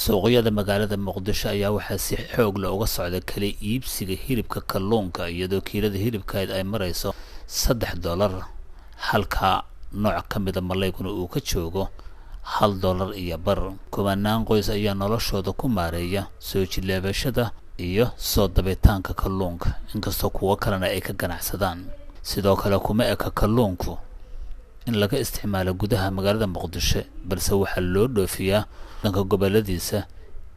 suuqyada magaalada Muqdisho ayaa waxaa si xoog leh uga socda kala iibsiga hilibka kalluunka iyadoo kiilada hilibka ay marayso $3 halka nooc ka mid ah malayguna uu ka joogo $1 iyo bar. Kumanaan qoys ayaa noloshooda ku maareeya soo jilaabashada iyo soo dabitaanka kalluunka, inkastoo kuwa kalena ay ka ganacsadaan. Sidoo kale kuma eka kalluunku in laga isticmaalo gudaha magaalada Muqdisho, balse waxaa loo dhoofiyaa dhanka goboladiisa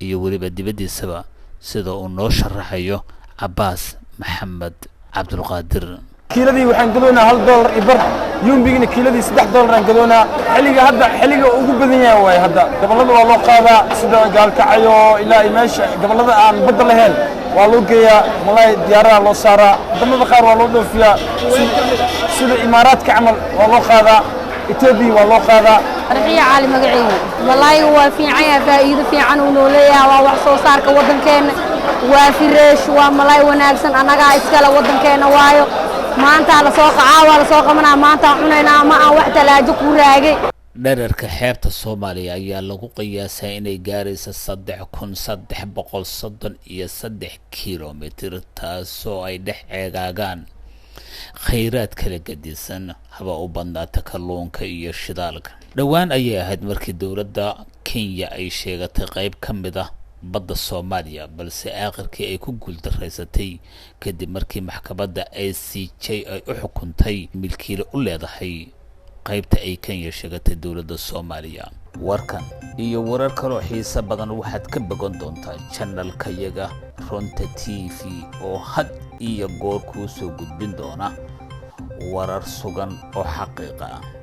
iyo weliba dibadiisaba, sida uu noo sharaxayo Cabbaas Maxamed Cabdulqaadir. kiiladii waxaan gadoonaa $1 iyo bar, yumbigina kiiladii $3 aan gadoonaa. xilliga ugu badan yahay way hadda gobolada waa loo qaadaa sida gaalkacayo ilaa meesha gobolada aan badda lahayn waa loo geeyaa malay diyaarada loo saaraa. wadamada qaar waa loo dhoofiyaa sida imaaraadka camal waa loo qaadaa, Itoobiya waa loo qaadaa. Arxiya cali magaciina wallahi waa fiican yahay, faa'iido fiican uu noo leeyahay. waa wax soo saarka wadankeena, waa fresh, waa malay wanaagsan, anaga iskala wadankeena waayo. maanta la soo qacaa waa la soo qabanaa, maanta cunaynaa ma aan wax talaajo ku raagay. dhererka xeebta Soomaaliya ayaa lagu qiyaasaa inay gaarayso 3,333 kiiloomitir, taasoo ay dhex eegaagaan khayraad kala gedisan haba u badnaata kalluunka iyo shidaalka. dhowaan ayay ahayd markii dowladda Kenya ay sheegatay qayb ka mid ah badda Soomaaliya, balse aakhirkii ay ku guuldareysatay kadib markii maxkamadda ICJ ay u xukuntay milkiile u leedahay qaybta ay Kenya sheegatay dowladda Soomaaliya. warkan iyo warar kale oo xiiso badan waxaad ka bogan doontaa channelka yaga Runta TV oo had iyo goor ku soo gudbin doona warar sugan oo xaqiiqo ah.